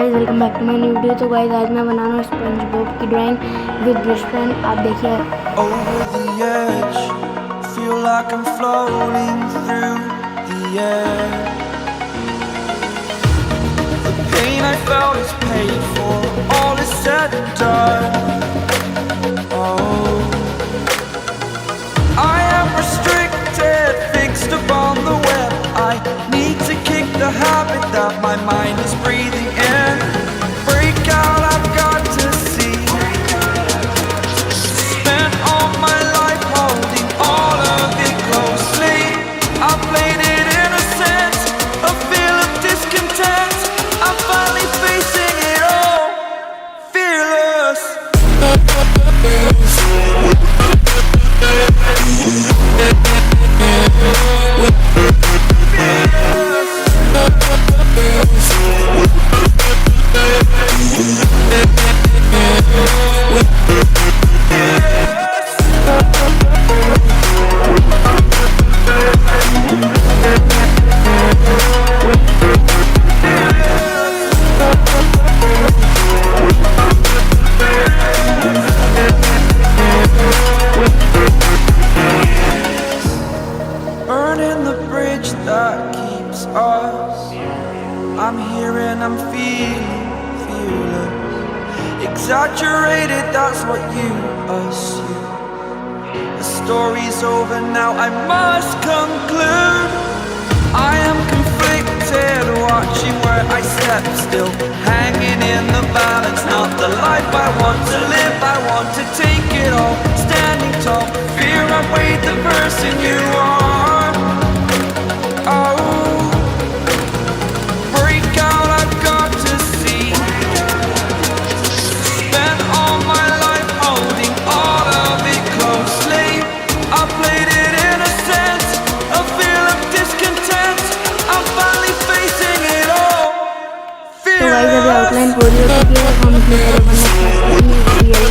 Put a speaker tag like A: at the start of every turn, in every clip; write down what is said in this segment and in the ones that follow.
A: Guys, welcome back to my new video. तो guys आज मैं बना रहा हूँ स्पंज बॉब की ड्राइंग विद ब्रश पेन। आप देखिए।
B: Over the edge, feel like I'm floating through the air. The pain I felt is paid for, all is said and done. Oh, I am restricted, fixed upon the web. I need to kick the habit that my mind is breathing in. Break out, I've got to see. Spent all my life holding all of it closely. I played it innocent, a feel of discontent. I'm finally facing it all, fearless. Burning the bridge that keeps us. I'm here and I'm feeling fearless. Exaggerated, that's what you assume. The story's over now, I must conclude. I am conflicted, watching where I step still, hanging in the balance. Not the life I want to live, I want to take it all. Standing tall, fear outweighed the person you are. Oh, break out, I've got to see. Spent all my life holding all of it closely. I played it innocent, a feel of discontent. I'm finally facing it all,
A: तो guys अभी
B: fearless.
A: Outline पूरी हो चुकी है। हम इसमें colour बनना start करेंगे। येलो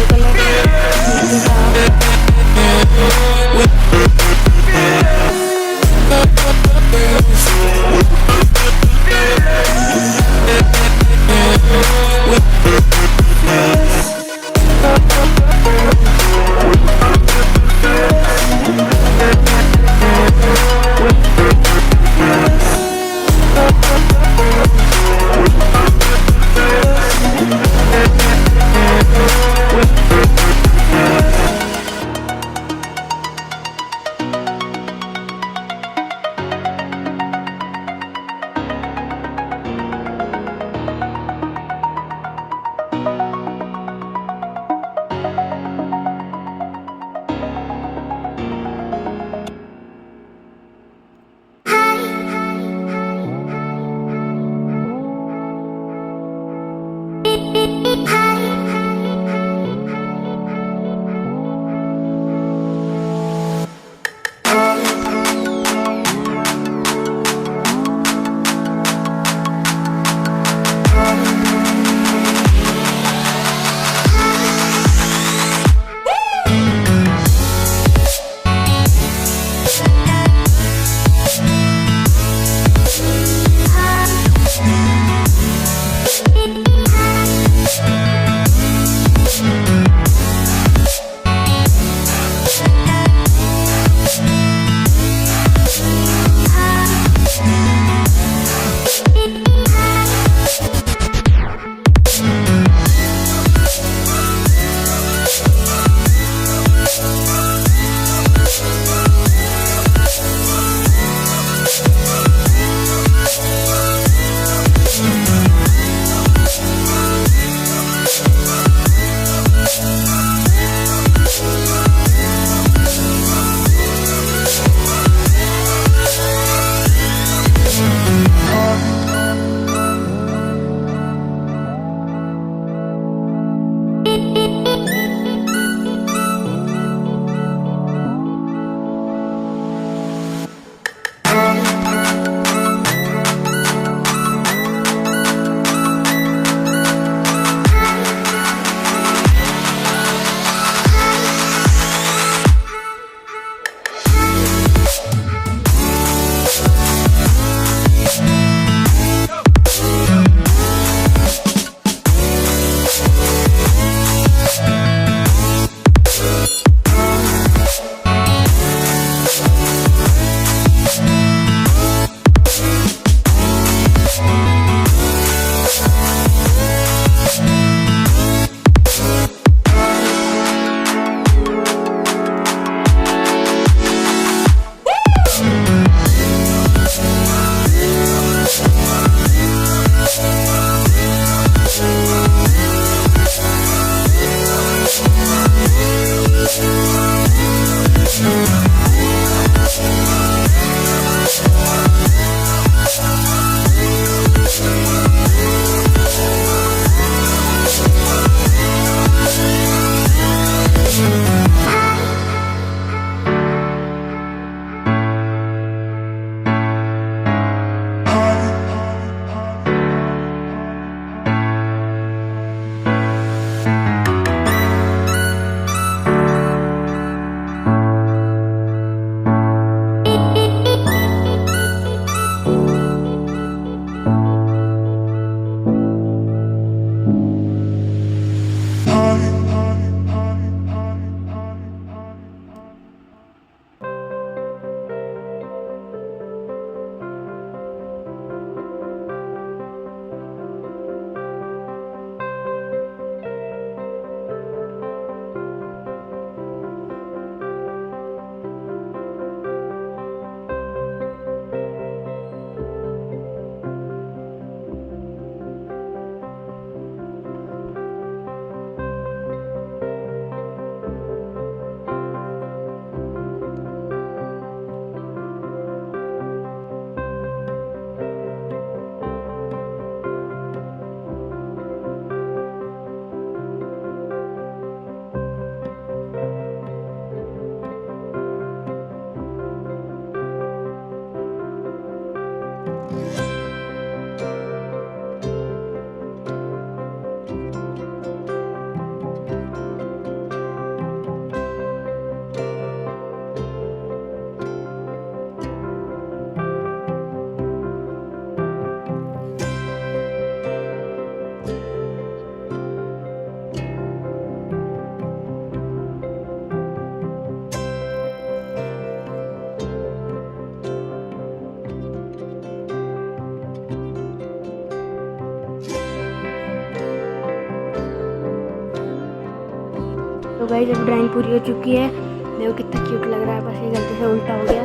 A: गाइस अब ड्राइंग पूरी हो चुकी है, देखो कितना क्यूट लग रहा है, बस ये गलती से उल्टा हो गया।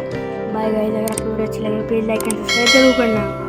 A: बाय गाइस, अगर आपको वीडियो अच्छी लगे प्लीज़ लाइक एंड सब्सक्राइब जरूर करना।